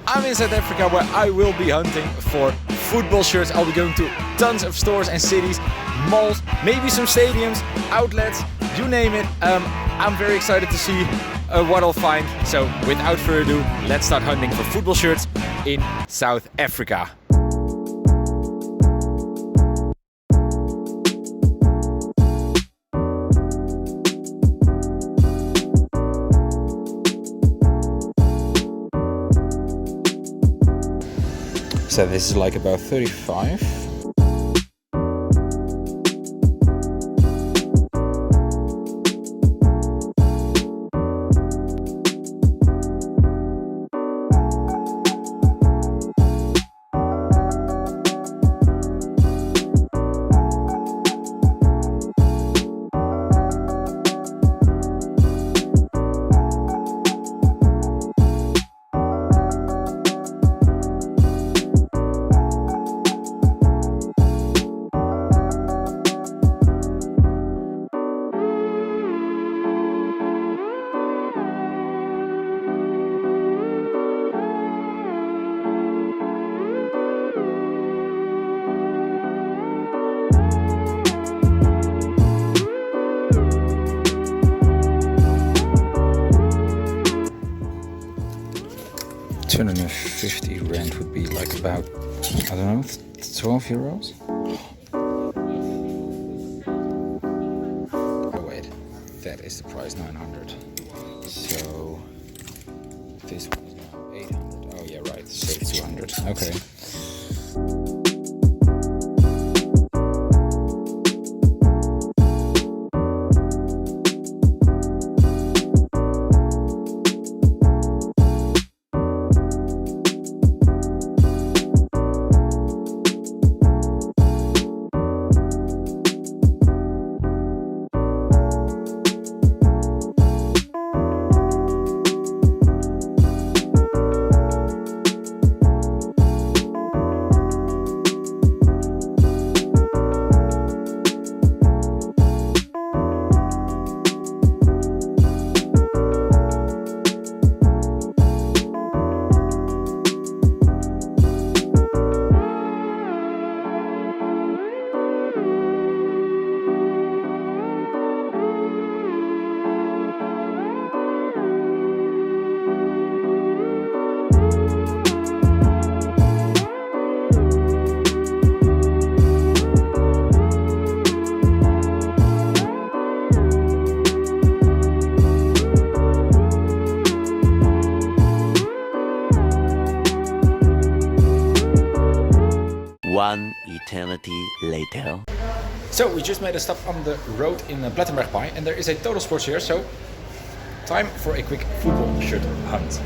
I'm in South Africa where I will be hunting for football shirts. I'll be going to tons of stores and cities, malls, maybe some stadiums, outlets, you name it. I'm very excited to see what I'll find. So without further ado, let's start hunting for football shirts in South Africa. So this is like about 35. £250 would be like about, I don't know, 12 euros? Oh wait, that is the price, 900. So this one is now 800. Oh yeah, right, save 200. Okay. One eternity later. So we just made a stop on the road in Plettenberg Pie, and there is a Total Sports here, so time for a quick football shirt hunt.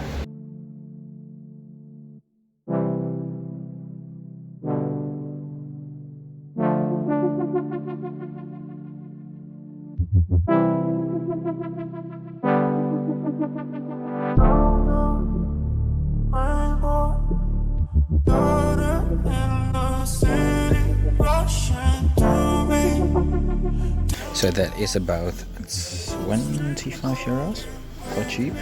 So that is about 25 euros, quite cheap.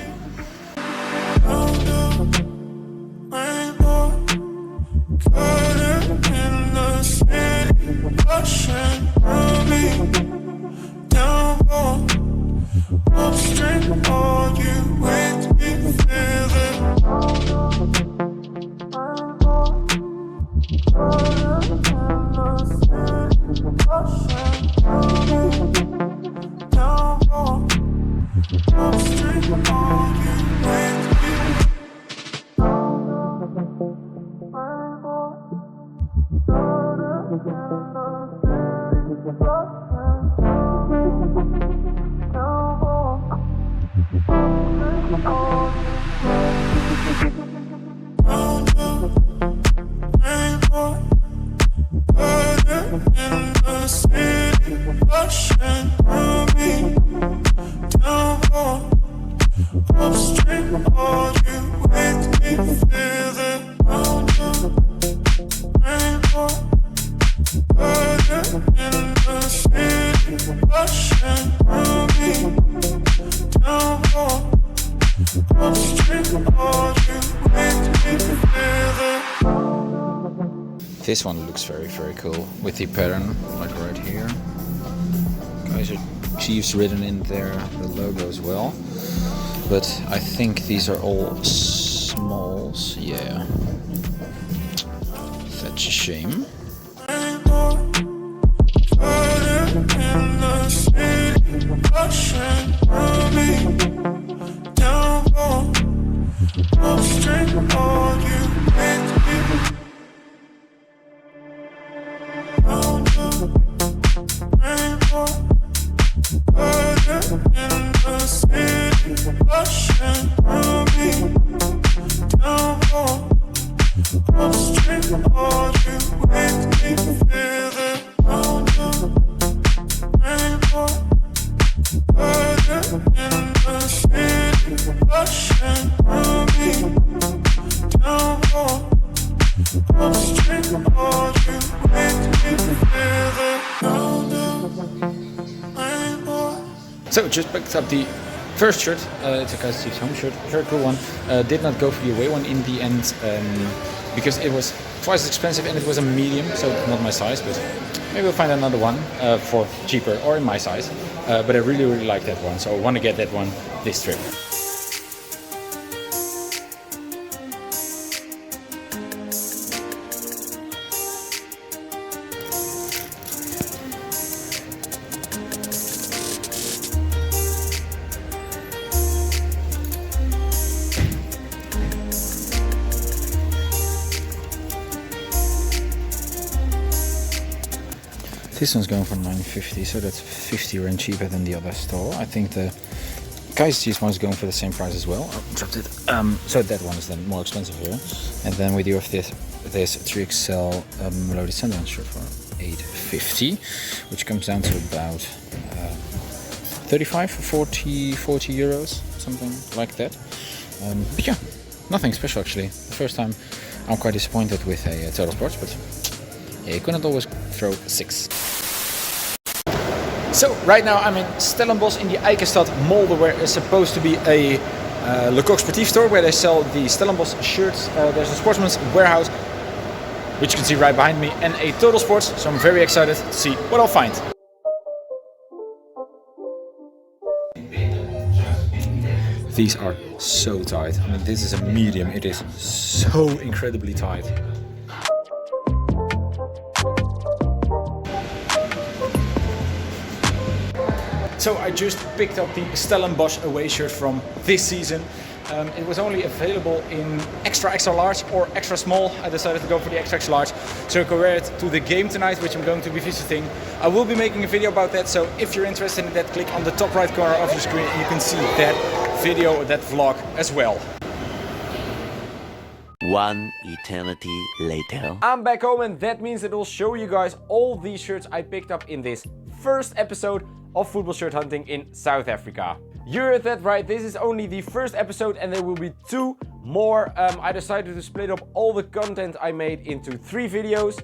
This one looks very cool with the pattern, like right here. Kaiser Chiefs written in there, the logo as well. But I think these are all smalls. Yeah, that's a shame. So just picked up the first shirt. It's a Kaiser Chiefs home shirt, very cool one. Did not go for the away one in the end because it was twice as expensive and it was a medium, so not my size. But maybe we'll find another one for cheaper or in my size. But I really like that one, so I want to get that one this trip. This one's going for $9.50, so that's 50 rand cheaper than the other store. I think the Kaiser Chiefs one is going for the same price as well. I dropped it. So that one is then more expensive here. And then we do have this 3XL loaded sandwich shirt for $8.50, which comes down to about 35, 40 euros, something like that. But yeah, nothing special actually. The first time I'm quite disappointed with a Total Sports, but yeah, you couldn't always throw 6. So right now I'm in Stellenbosch in the Eikenstad Mall, where it's supposed to be a Le Coq Sportief store where they sell the Stellenbosch shirts. There's a Sportsman's Warehouse, which you can see right behind me, and a Total Sports. So I'm very excited to see what I'll find. These are so tight. I mean, this is a medium. It is so incredibly tight. So I just picked up the Stellenbosch away shirt from this season. It was only available in extra large or extra small. I decided to go for the extra large so I can wear it to the game tonight, which I'm going to be visiting. I will be making a video about that, so if you're interested in that, click on the top right corner of your screen and you can see that video, that vlog as well. One eternity later. I'm back home, and that means that I'll show you guys all these shirts I picked up in this first episode of football shirt hunting in South Africa. You heard that right, this is only the first episode and there will be 2 more. I decided to split up all the content I made into 3 videos.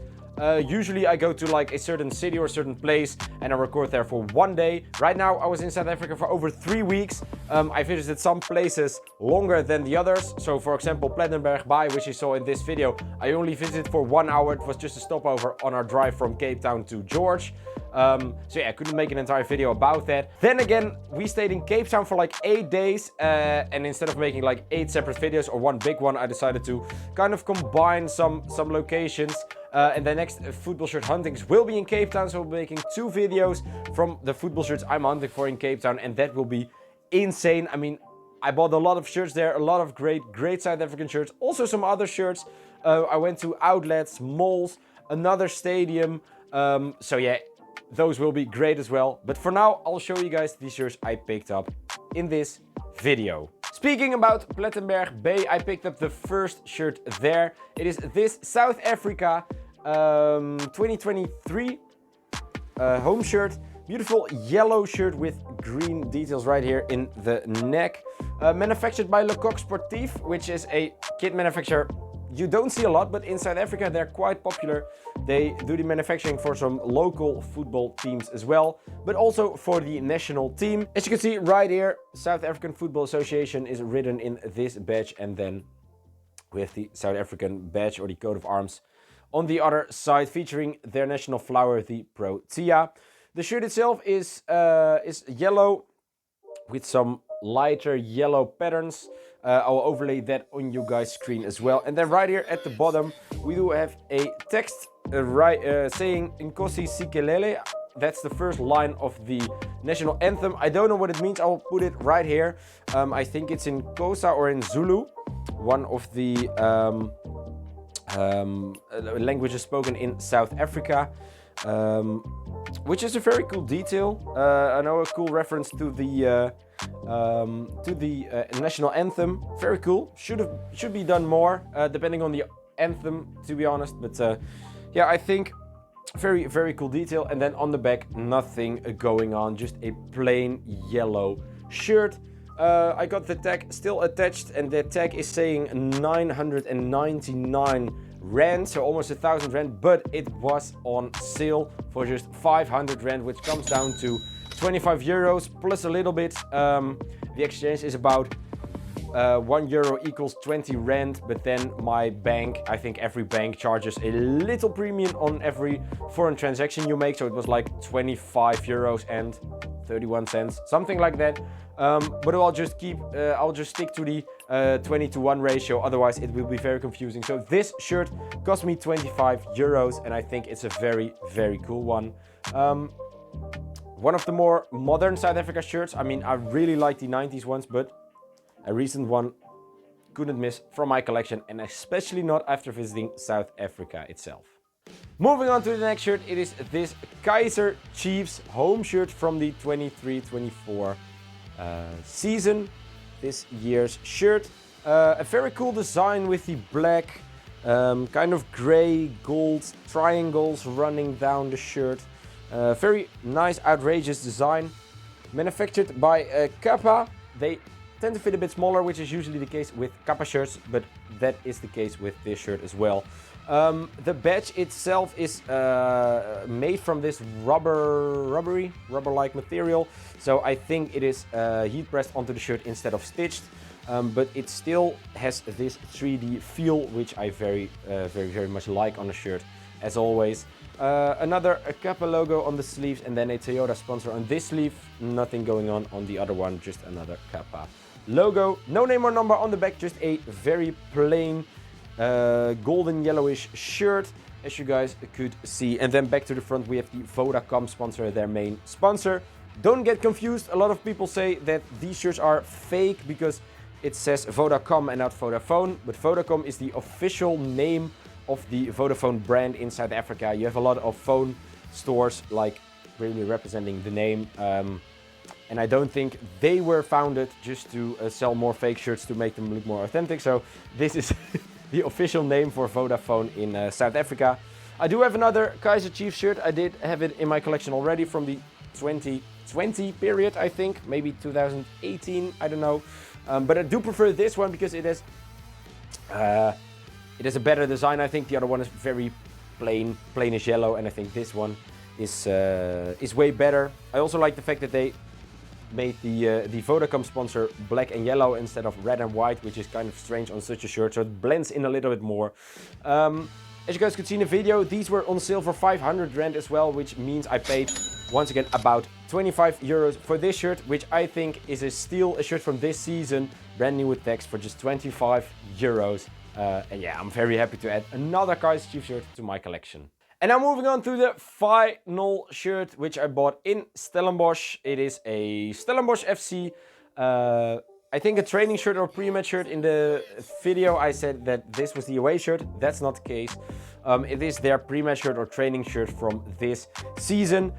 Usually I go to like a certain city or a certain place and I record there for 1 day. Right now I was in South Africa for over 3 weeks. I visited some places longer than the others. So for example, Plettenberg Bay, which you saw in this video, I only visited for 1 hour. It was just a stopover on our drive from Cape Town to George. So yeah, I couldn't make an entire video about that. Then again, we stayed in Cape Town for like 8 days. And instead of making like 8 separate videos or 1 big one, I decided to kind of combine some locations. And the next football shirt huntings will be in Cape Town. So we'll be making 2 videos from the football shirts I'm hunting for in Cape Town. And that will be insane. I mean, I bought a lot of shirts there, a lot of great South African shirts. Also some other shirts. I went to outlets, malls, another stadium. So yeah, those will be great as well. But for now, I'll show you guys the shirts I picked up in this video. Speaking about Plettenberg Bay, I picked up the first shirt there. It is this South Africa 2023 home shirt. Beautiful yellow shirt with green details right here in the neck. Manufactured by Le Coq Sportief, which is a kit manufacturer you don't see a lot, but in South Africa they're quite popular. They do the manufacturing for some local football teams as well, but also for the national team. As you can see right here, South African Football Association is written in this badge, and then with the South African badge or the coat of arms on the other side, featuring their national flower, the Protea. The shirt itself is yellow with some lighter yellow patterns. I'll overlay that on you guys' screen as well. And then right here at the bottom, we do have a text saying Nkosi Sikelele. That's the first line of the national anthem. I don't know what it means. I'll put it right here. I think it's in Xhosa or in Zulu, one of the languages spoken in South Africa. Which is a very cool detail. I know a cool reference to the national anthem. Very cool. Should be done more, depending on the anthem, to be honest. But yeah, I think very, very cool detail. And then on the back, nothing going on. Just a plain yellow shirt. I got the tag still attached, and the tag is saying 999 Rand, so almost 1,000 Rand, but it was on sale for just 500 Rand, which comes down to 25 euros plus a little bit. The exchange is about 1 euro equals 20 Rand, but then my bank, I think every bank charges a little premium on every foreign transaction you make, so it was like 25 euros and 31 cents, something like that. But I'll just stick to the 20-to-1 ratio, otherwise it will be very confusing. So this shirt cost me 25 euros, and I think it's a very, very cool one. One of the more modern South Africa shirts. I mean, I really like the 90s ones, but a recent one couldn't miss from my collection, and especially not after visiting South Africa itself. Moving on to the next shirt, it is this Kaizer Chiefs home shirt from the 23-24 season. This year's shirt. A very cool design with the black, kind of gray gold triangles running down the shirt. Very nice, outrageous design. Manufactured by Kappa. They tend to fit a bit smaller, which is usually the case with Kappa shirts, but that is the case with this shirt as well. The badge itself is made from this rubber-like material, so I think it is heat pressed onto the shirt instead of stitched, but it still has this 3D feel, which I very much like on the shirt, as always. Another Kappa logo on the sleeves, and then a Toyota sponsor on this sleeve. Nothing going on the other one, just another Kappa logo. No name or number on the back, just a very plain golden yellowish shirt, as you guys could see. And then back to the front, we have the Vodacom sponsor, their main sponsor. Don't get confused. A lot of people say that these shirts are fake because it says Vodacom and not Vodafone, but Vodacom is the official name of the Vodafone brand in South Africa. You have a lot of phone stores like really representing the name, and I don't think they were founded just to sell more fake shirts to make them look more authentic. So this is the official name for Vodafone in South Africa. I do have another Kaizer Chiefs shirt. I did have it in my collection already from the 2020 period, I think, maybe 2018, I don't know. But I do prefer this one because it has a better design. I think the other one is very plainish yellow, and I think this one is way better. I also like the fact that they made the Vodacom sponsor black and yellow instead of red and white, which is kind of strange on such a shirt, so it blends in a little bit more. As you guys could see in the video, these were on sale for 500 Rand as well, which means I paid, once again, about 25 euros for this shirt, which I think is a steal, a shirt from this season, brand new with text, for just 25 euros. And yeah, I'm very happy to add another Kaizer Chiefs shirt to my collection. And now moving on to the final shirt, which I bought in Stellenbosch. It is a Stellenbosch FC, I think a training shirt or pre-match shirt. In the video I said that this was the away shirt. That's not the case. It is their pre-match shirt or training shirt from this season.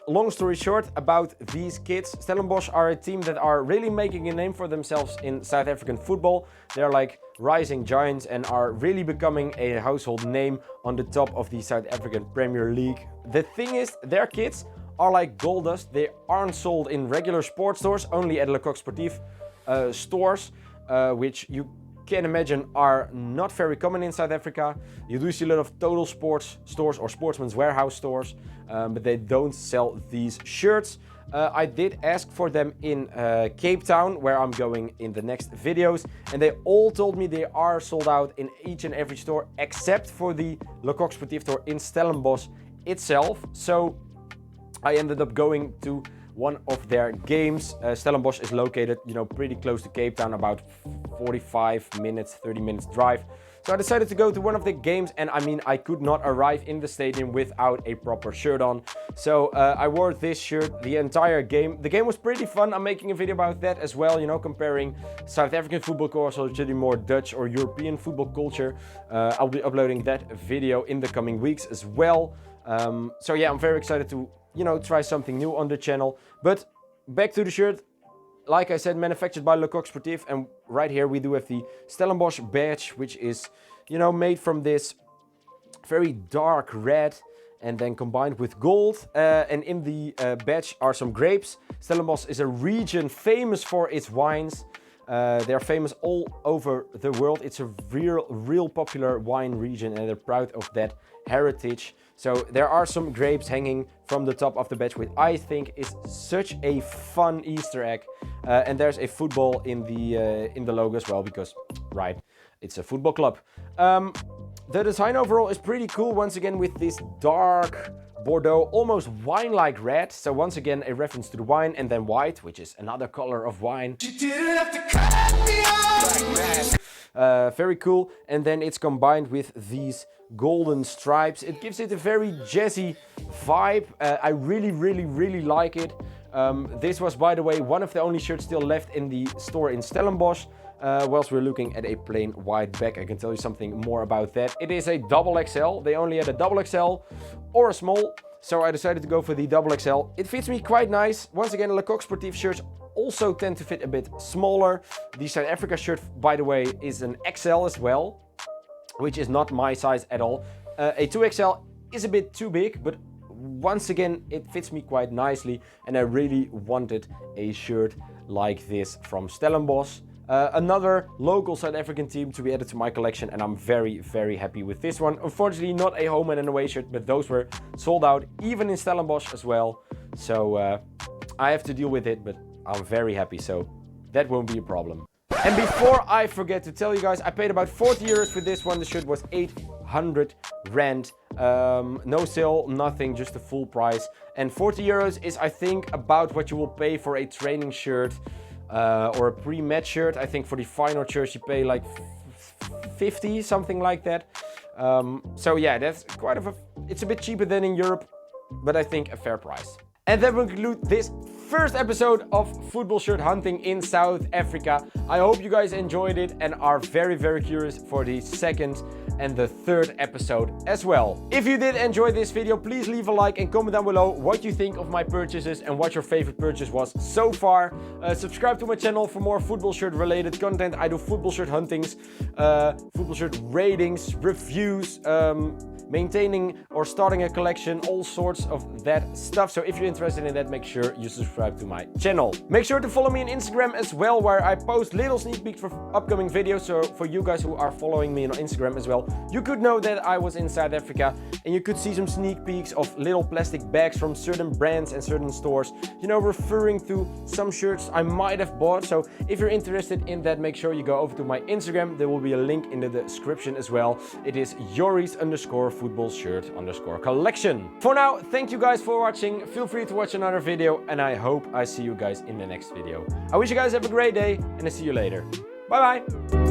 Long story short about these kids, Stellenbosch are a team that are really making a name for themselves in South African football. They're like rising giants and are really becoming a household name on the top of the South African Premier League. The thing is, their kids are like gold dust. They aren't sold in regular sports stores, only at Le Coq Sportif stores, which you can imagine are not very common in South Africa. You do see a lot of total sports stores or sportsman's warehouse stores, but they don't sell these shirts. I did ask for them in Cape Town, where I'm going in the next videos, and they all told me they are sold out in each and every store except for the Le Coq Sportif store in Stellenbosch itself. So I ended up going to one of their games. Stellenbosch is located, you know, pretty close to Cape Town, about 45 minutes, 30 minutes drive. So I decided to go to one of the games, and I mean, I could not arrive in the stadium without a proper shirt on. So I wore this shirt the entire game. The game was pretty fun. I'm making a video about that as well, you know, comparing South African football culture to the more Dutch or European football culture. I'll be uploading that video in the coming weeks as well. So yeah, I'm very excited to, you know, try something new on the channel. But back to the shirt. Like I said, manufactured by Le Coq Sportif, and right here we do have the Stellenbosch badge, which is, you know, made from this very dark red and then combined with gold. And in the badge are some grapes. Stellenbosch is a region famous for its wines. They are famous all over the world. It's a real popular wine region, and they're proud of that heritage. So there are some grapes hanging from the top of the badge, which I think is such a fun Easter egg. And there's a football in the logo as well, because, right, it's a football club. The design overall is pretty cool, once again with this dark Bordeaux, almost wine-like red. So once again, a reference to the wine, and then white, which is another color of wine. Very cool. And then it's combined with these golden stripes. It gives it a very jazzy vibe. I really like it. This was, by the way, one of the only shirts still left in the store in Stellenbosch. Whilst we're looking at a plain white back, I can tell you something more about that. It is a double XL. They only had a double XL or a small, so I decided to go for the double XL. It fits me quite nice. Once again, Le Coq Sportif shirts also tend to fit a bit smaller. The South Africa shirt, by the way, is an XL as well, which is not my size at all. A 2XL is a bit too big, but once again, it fits me quite nicely, and I really wanted a shirt like this from Stellenbosch. Another local South African team to be added to my collection, and I'm very happy with this one. Unfortunately, not a home and an away shirt, but those were sold out even in Stellenbosch as well. So I have to deal with it, but I'm very happy, so that won't be a problem. And before I forget to tell you guys, I paid about 40 euros for this one. The shirt was 800 rand. No sale, nothing, just the full price. And 40 euros is, I think, about what you will pay for a training shirt or a pre-match shirt. I think for the final shirt you pay like 50, something like that. So yeah, that's quite it's a bit cheaper than in Europe, but I think a fair price. And that will conclude this first episode of football shirt hunting in South Africa. I hope you guys enjoyed it and are very curious for the second and the third episode as well. If you did enjoy this video, please leave a like and comment down below what you think of my purchases and what your favorite purchase was so far. Subscribe to my channel for more football shirt related content. I do football shirt huntings, football shirt ratings, reviews, maintaining or starting a collection, all sorts of that stuff. So if you're interested in that, make sure you subscribe to my channel. Make sure to follow me on Instagram as well, where I post little sneak peeks for upcoming videos. So for you guys who are following me on Instagram as well, you could know that I was in South Africa, and you could see some sneak peeks of little plastic bags from certain brands and certain stores, you know, referring to some shirts I might have bought. So if you're interested in that, make sure you go over to my Instagram. There will be a link in the description as well. It is Joris_footballshirt_collection. For now, thank you guys for watching. Feel free to watch another video, and I hope I see you guys in the next video. I wish you guys have a great day, and I see you later. Bye bye.